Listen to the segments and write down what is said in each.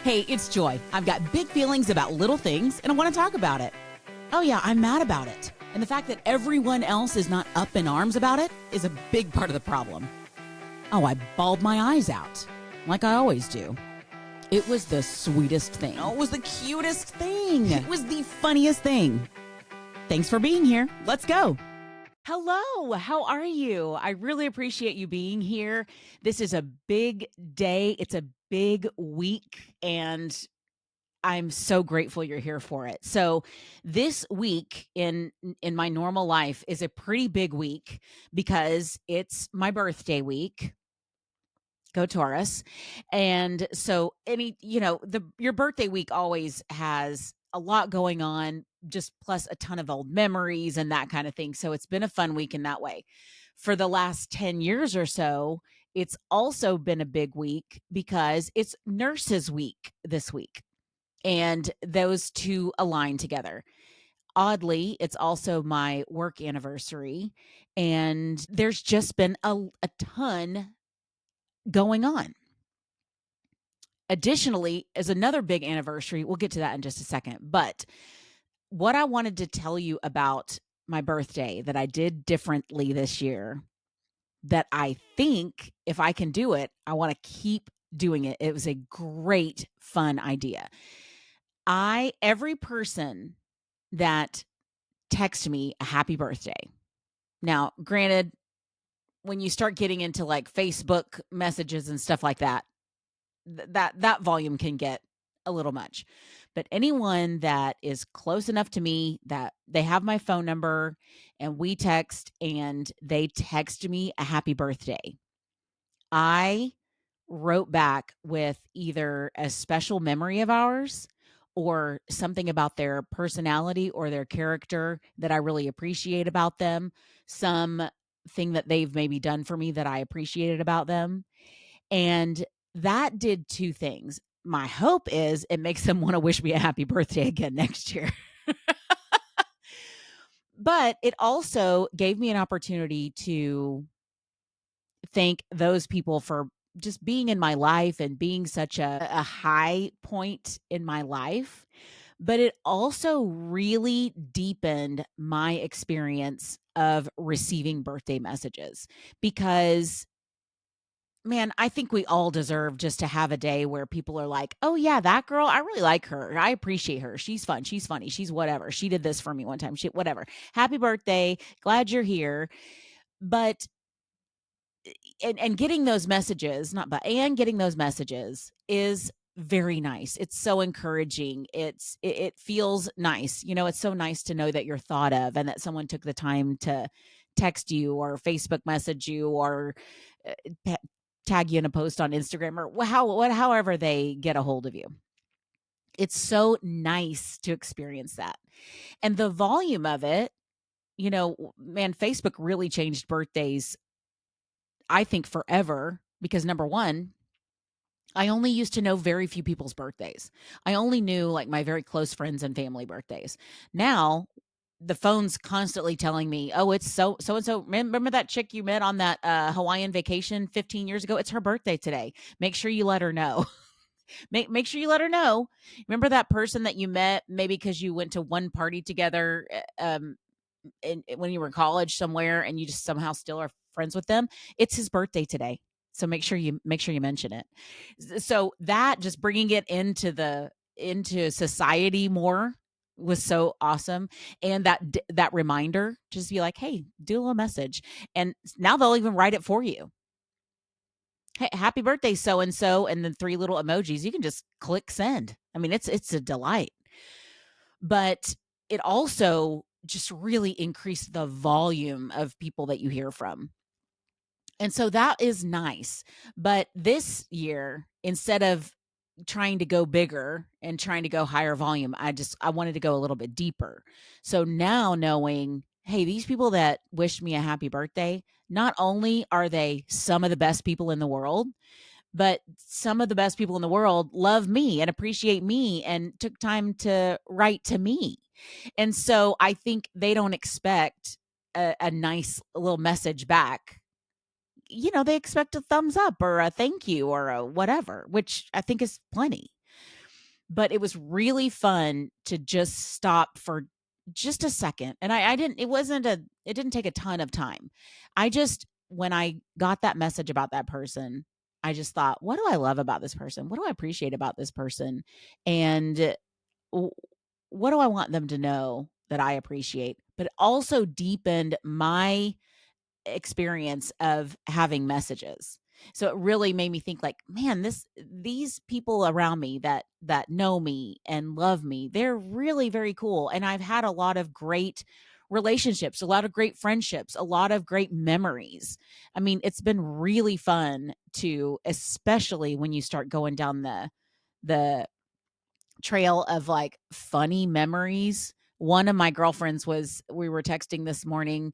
Hey, it's Joy. I've got big feelings about little things, and I want to talk about it. Oh yeah, I'm mad about it. And the fact that everyone else is not up in arms about it is a big part of the problem. Oh, I bawled my eyes out, like I always do. It was the sweetest thing. Oh, it was the cutest thing. It was the funniest thing. Thanks for being here. Let's go. Hello, how are you? I really appreciate you being here. This is a big day. It's a big week, and I'm so grateful you're here for it. So, this week in my normal life is a pretty big week because it's my birthday week. Go Taurus. And so your birthday week always has a lot going on, just plus a ton of old memories and that kind of thing. So it's been a fun week in that way. For the last 10 years or so, it's also been a big week because it's Nurses Week this week. And those two align together. Oddly, it's also my work anniversary. And there's just been a ton going on. Additionally, as another big anniversary, we'll get to that in just a second. But what I wanted to tell you about my birthday that I did differently this year, that I think if I can do it, I want to keep doing it. It was a great, fun idea. Every person that texts me a happy birthday. Now, granted, when you start getting into like Facebook messages and stuff like that, that volume can get a little much. But anyone that is close enough to me that they have my phone number and we text and they text me a happy birthday, I wrote back with either a special memory of ours or something about their personality or their character that I really appreciate about them, some thing that they've maybe done for me that I appreciated about them. And that did two things. My hope is it makes them want to wish me a happy birthday again next year. But it also gave me an opportunity to thank those people for just being in my life and being such a high point in my life. But it also really deepened my experience of receiving birthday messages because man, I think we all deserve just to have a day where people are like, oh, yeah, that girl, I really like her. I appreciate her. She's fun. She's funny. She's whatever. She did this for me one time. Whatever. Happy birthday. Glad you're here. But, and getting those messages, and getting those messages is very nice. It's so encouraging. It feels nice. You know, it's so nice to know that you're thought of and that someone took the time to text you or Facebook message you or tag you in a post on Instagram or however they get a hold of you. It's so nice to experience that. And the volume of it, you know, man, Facebook really changed birthdays, I think, forever because number one, I only used to know very few people's birthdays. I only knew like my very close friends and family birthdays. Now, the phone's constantly telling me, "Oh, it's so and so. Remember that chick you met on that Hawaiian vacation 15 years ago? It's her birthday today. Make sure you let her know." Make sure you let her know. Remember that person that you met maybe because you went to one party together when you were in college somewhere and you just somehow still are friends with them? It's his birthday today. So make sure you mention it. So that just bringing it into society more was so awesome. And that reminder, just be like, hey, do a little message. And now they'll even write it for you. Hey, happy birthday, so and so, and then 3 little emojis. You can just click send. I mean, it's a delight. But it also just really increased the volume of people that you hear from. And so that is nice. But this year, instead of trying to go bigger and trying to go higher volume, I wanted to go a little bit deeper. So now knowing, hey, these people that wished me a happy birthday, not only are they some of the best people in the world, but some of the best people in the world love me and appreciate me and took time to write to me. And so I think they don't expect a nice little message back. You know, they expect a thumbs up or a thank you or a whatever, which I think is plenty. But it was really fun to just stop for just a second. And I didn't, it didn't take a ton of time. I just, when I got that message about that person, I just thought, what do I love about this person? What do I appreciate about this person? And w- what do I want them to know that I appreciate? But it also deepened my experience of having messages. So it really made me think like, man, these people around me that know me and love me, they're really very cool. And I've had a lot of great relationships, a lot of great friendships, a lot of great memories. I mean, it's been really fun to, especially when you start going down the trail of like funny memories. One of my girlfriends we were texting this morning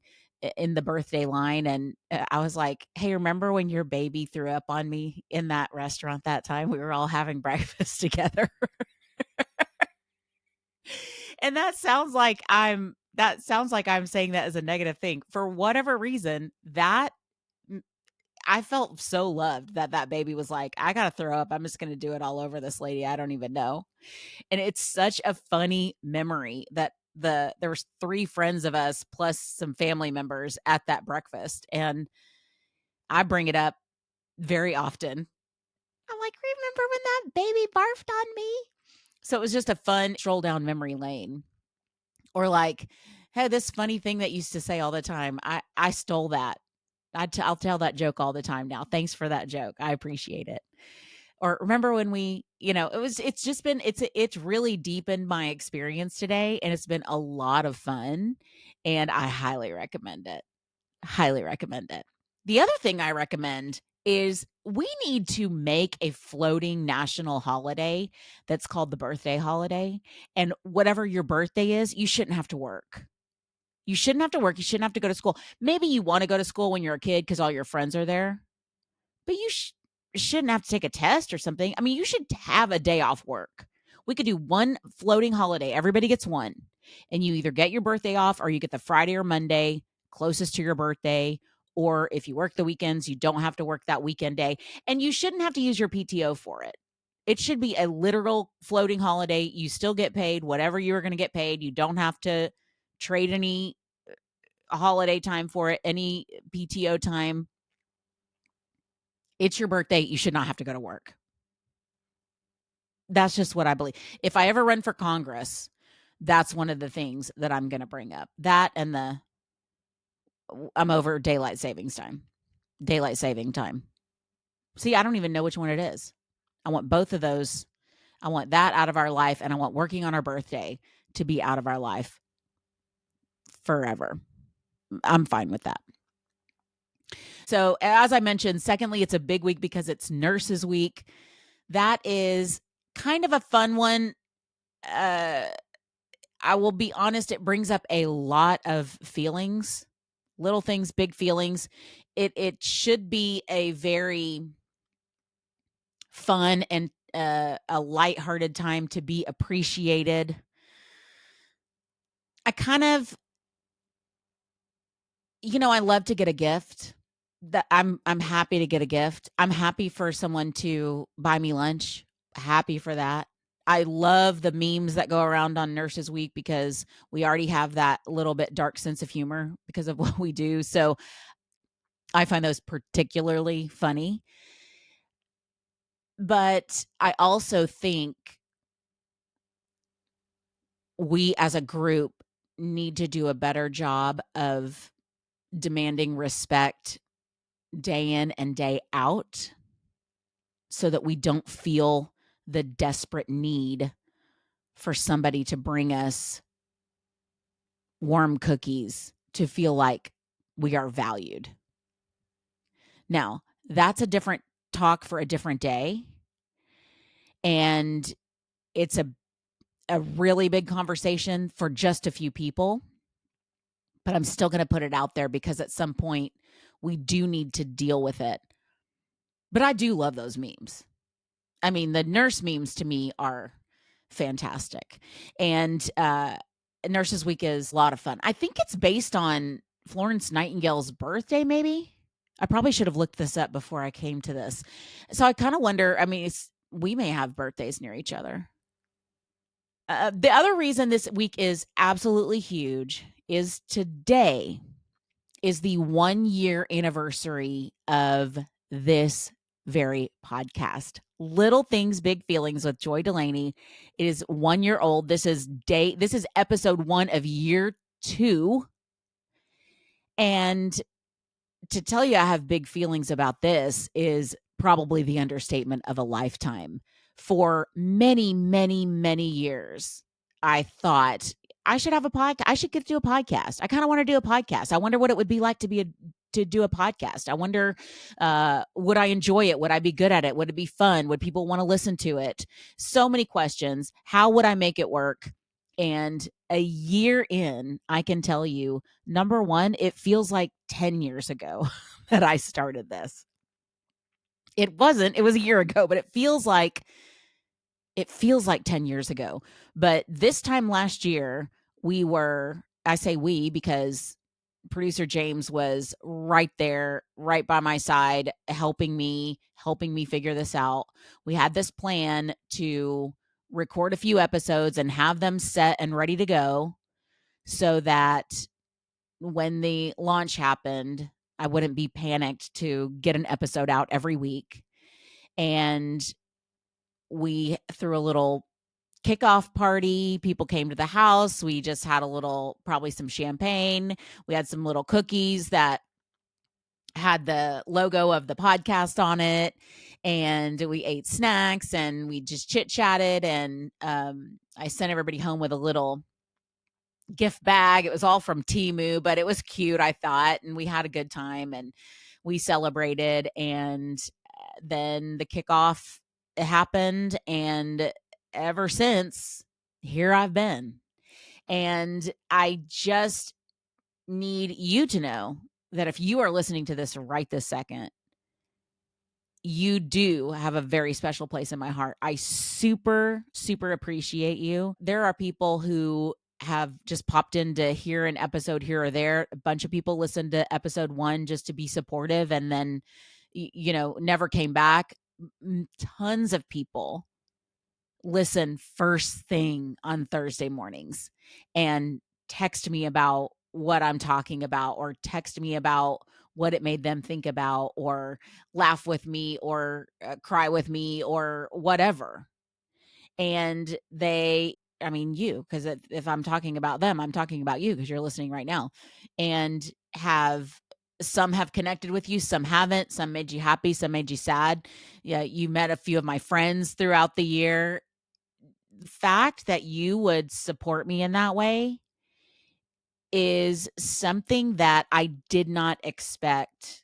in the birthday line, and I was like, "Hey, remember when your baby threw up on me in that restaurant that time? We were all having breakfast together." And that sounds like I'm saying that as a negative thing. For whatever reason, that I felt so loved that that baby was like, "I got to throw up. I'm just going to do it all over this lady I don't even know." And it's such a funny memory that there was 3 friends of us plus some family members at that breakfast, and I bring it up very often. I'm like, "Remember when that baby barfed on me?" So it was just a fun stroll down memory lane. Or like, "Hey, this funny thing that used to say all the time. I stole that. I'll tell that joke all the time now. Thanks for that joke. I appreciate it." Or remember when it's just been it's really deepened my experience today, and it's been a lot of fun, and I highly recommend it. Highly recommend it. The other thing I recommend is we need to make a floating national holiday that's called the birthday holiday. And whatever your birthday is, you shouldn't have to work. You shouldn't have to work. You shouldn't have to go to school. Maybe you want to go to school when you're a kid because all your friends are there, but shouldn't have to take a test or something. I mean, you should have a day off work. We could do one floating holiday. Everybody gets one. And you either get your birthday off or you get the Friday or Monday closest to your birthday. Or if you work the weekends, you don't have to work that weekend day. And you shouldn't have to use your PTO for it. It should be a literal floating holiday. You still get paid whatever you're going to get paid. You don't have to trade any holiday time for it, any PTO time. It's your birthday. You should not have to go to work. That's just what I believe. If I ever run for Congress, that's one of the things that I'm going to bring up. That and I'm over daylight savings time. Daylight saving time. See, I don't even know which one it is. I want both of those. I want that out of our life, and I want working on our birthday to be out of our life forever. I'm fine with that. So, as I mentioned, secondly, it's a big week because it's Nurses Week. That is kind of a fun one. Uh, I will be honest, it brings up a lot of feelings, little things, big feelings. It should be a very fun and a lighthearted time to be appreciated. I kind of, I love to get a gift. That I'm happy to get a gift. I'm happy for someone to buy me lunch. Happy for that. I love the memes that go around on Nurses Week because we already have that little bit dark sense of humor because of what we do. So I find those particularly funny. But I also think we as a group need to do a better job of demanding respect day in and day out so that we don't feel the desperate need for somebody to bring us warm cookies to feel like we are valued. Now, that's a different talk for a different day. And it's a really big conversation for just a few people. But I'm still going to put it out there because at some point we do need to deal with it. But I do love those memes. I mean, the nurse memes to me are fantastic. And Nurses Week is a lot of fun. I think it's based on Florence Nightingale's birthday, maybe. I probably should have looked this up before I came to this. So I kind of wonder, I mean, we may have birthdays near each other. The other reason this week is absolutely huge is today is the 1 year anniversary of this very podcast. Little Things, Big Feelings with Joy Delaney. It is 1 year old. This is episode 1 of year 2. And to tell you I have big feelings about this is probably the understatement of a lifetime. For many, many, many years, I thought I should have a podcast. I should get to do a podcast. I kind of want to do a podcast. I wonder what it would be like to do a podcast. I wonder, would I enjoy it? Would I be good at it? Would it be fun? Would people want to listen to it? So many questions. How would I make it work? And a year in, I can tell you, number one, it feels like 10 years ago that I started this. It wasn't, it was a year ago, but it feels like 10 years ago. But this time last year, I say we because producer James was right there, right by my side, helping me figure this out. We had this plan to record a few episodes and have them set and ready to go so that when the launch happened, I wouldn't be panicked to get an episode out every week. And we threw a little kickoff party. People came to the house. We just had a little, probably some champagne. We had some little cookies that had the logo of the podcast on it. And we ate snacks and we just chit chatted. And I sent everybody home with a little gift bag. It was all from Temu, but it was cute, I thought. And we had a good time and we celebrated. And then the kickoff happened. And ever since, here I've been. And I just need you to know that if you are listening to this right this second, you do have a very special place in my heart. I super, super appreciate you. There are people who have just popped in to hear an episode here or there. A bunch of people listened to episode 1 just to be supportive and then, never came back. Tons of people listen first thing on Thursday mornings and text me about what I'm talking about or text me about what it made them think about or laugh with me or cry with me or whatever. And because if I'm talking about them, I'm talking about you because you're listening right now. And some have connected with you, some haven't, some made you happy, some made you sad. Yeah, you met a few of my friends throughout the year. The fact that you would support me in that way is something that I did not expect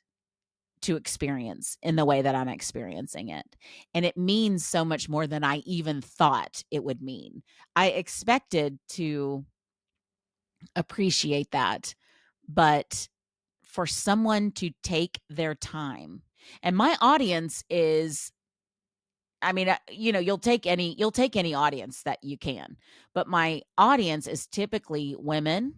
to experience in the way that I'm experiencing it. And it means so much more than I even thought it would mean. I expected to appreciate that, but for someone to take their time, and my audience is, you'll take any audience that you can, but my audience is typically women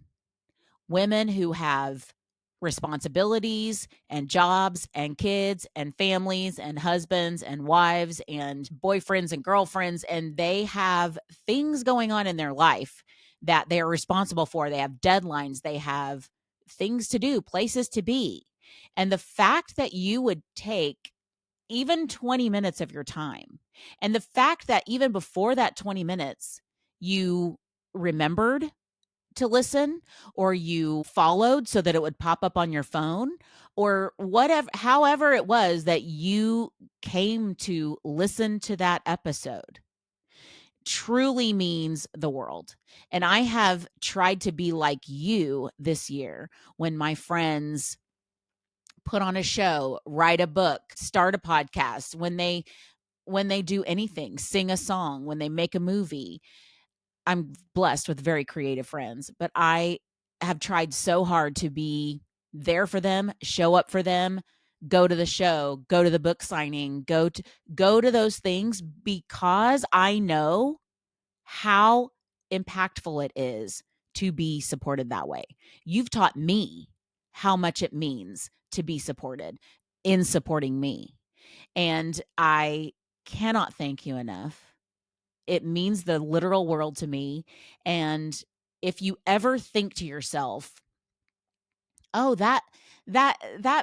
who have responsibilities and jobs and kids and families and husbands and wives and boyfriends and girlfriends, and they have things going on in their life that they are responsible for. They have deadlines, they have things to do, places to be. And the fact that you would take even 20 minutes of your time, and the fact that even before that 20 minutes, you remembered to listen or you followed so that it would pop up on your phone or whatever, however it was that you came to listen to that episode, truly means the world. And I have tried to be like you this year when my friends put on a show, write a book, start a podcast, when they do anything, sing a song, when they make a movie. I'm blessed with very creative friends, but I have tried so hard to be there for them, show up for them, go to the show, go to the book signing, go to those things because I know how impactful it is to be supported that way. You've taught me how much it means to be supported in supporting me. And I cannot thank you enough. It means the literal world to me. And if you ever think to yourself, oh, that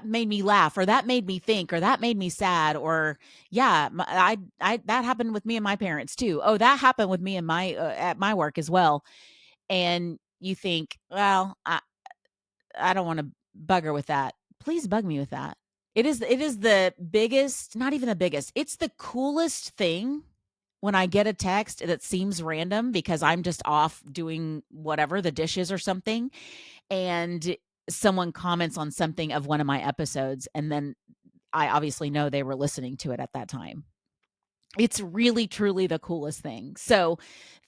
made me laugh, or that made me think, or that made me sad, or yeah, I that happened with me and my parents too. Oh, that happened with me and my at my work as well. And you think, well, I don't want to bug her with that. Please bug me with that. It is the biggest, not even the biggest. It's the coolest thing when I get a text that seems random because I'm just off doing whatever, the dishes or something, and someone comments on something of one of my episodes, and then I obviously know they were listening to it at that time. It's really, truly the coolest thing. So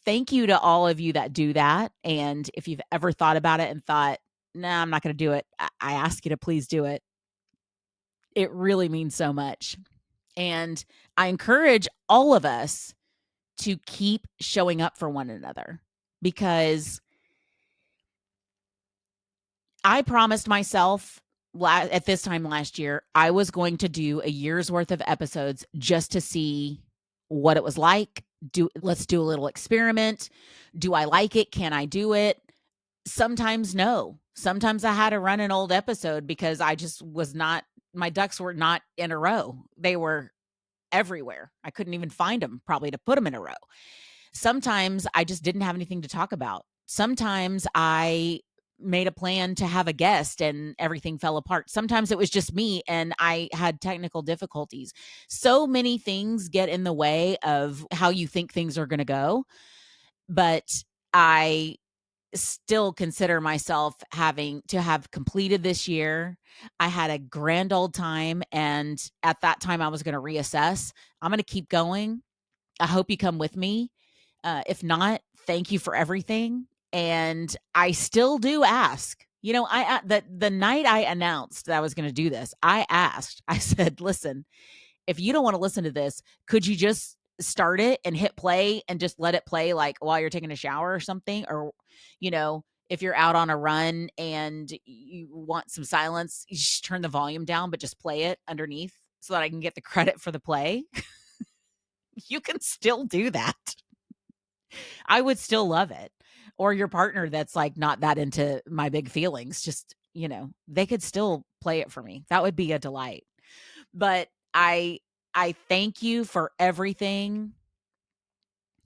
thank you to all of you that do that. And if you've ever thought about it and thought, nah, I'm not going to do it, I ask you to please do it. It really means so much. And I encourage all of us to keep showing up for one another, because I promised myself at this time last year, I was going to do a year's worth of episodes just to see what it was like. Let's do a little experiment. Do I like it? Can I do it? Sometimes no. Sometimes I had to run an old episode because I just was not, my ducks were not in a row. They were everywhere. I couldn't even find them probably to put them in a row. Sometimes I just didn't have anything to talk about. Sometimes I made a plan to have a guest and everything fell apart. Sometimes it was just me and I had technical difficulties. So many things get in the way of how you think things are going to go. But I still consider myself having to have completed this year. I had a grand old time. And at that time, I was going to reassess. I'm going to keep going. I hope you come with me. If not, thank you for everything. And I still do ask. You know, the night I announced that I was going to do this, I asked. I said, "Listen, if you don't want to listen to this, could you just start it and hit play and just let it play like while you're taking a shower or something? Or, you know, if you're out on a run and you want some silence, you just turn the volume down, but just play it underneath so that I can get the credit for the play." You can still do that. I would still love it. Or your partner that's like not that into my big feelings, just, you know, they could still play it for me. That would be a delight. But I thank you for everything.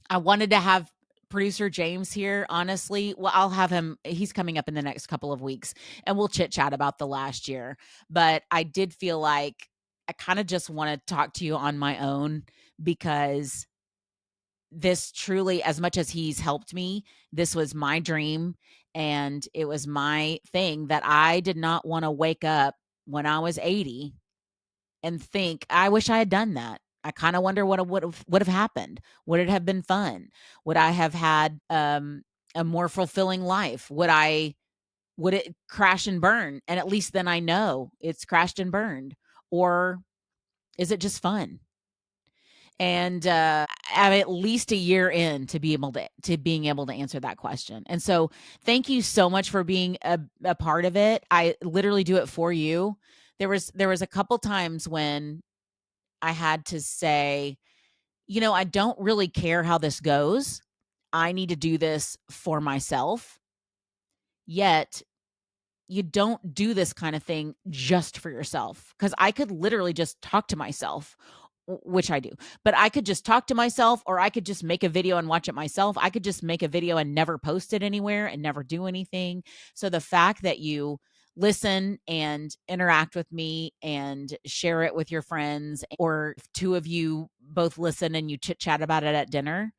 I wanted to have producer James here, honestly. Well, I'll have him. He's coming up in the next couple of weeks and we'll chit chat about the last year. But I did feel like I kind of just want to talk to you on my own, because this truly, as much as he's helped me, this was my dream and it was my thing that I did not want to wake up when I was 80 and think, I wish I had done that. I kind of wonder what would have happened. Would it have been fun? Would I have had a more fulfilling life? Would it crash and burn? And at least then I know it's crashed and burned. Or is it just fun? And I'm at least a year in to be able to being able to answer that question. And so thank you so much for being a part of it. I literally do it for you. There was a couple times when I had to say, you know, I don't really care how this goes. I need to do this for myself. Yet you don't do this kind of thing just for yourself, because I could literally just talk to myself, which I do, but I could just talk to myself, or I could just make a video and watch it myself. I could just make a video and never post it anywhere and never do anything. So the fact that you listen and interact with me and share it with your friends, or if two of you both listen and you chit chat about it at dinner,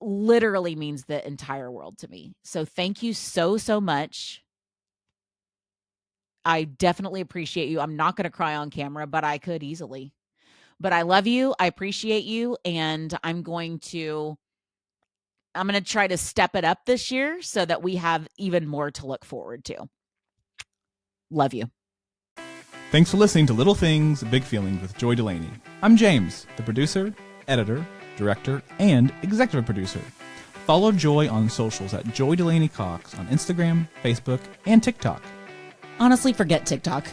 literally means the entire world to me. So thank you so, so much. I definitely appreciate you. I'm not going to cry on camera, but I could easily. But I love you. I appreciate you. And I'm going to try to step it up this year so that we have even more to look forward to. Love you. Thanks for listening to Little Things, Big Feelings with Joy Delaney. I'm James, the producer, editor, director, and executive producer. Follow Joy on socials at Joy Delaney Cox on Instagram, Facebook, and TikTok. Honestly, forget TikTok.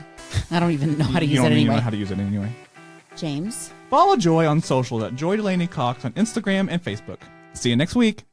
I don't even know how to use it anyway. You don't know how to use it anyway. James. Follow Joy on social at Joy Delaney Cox on Instagram and Facebook. See you next week.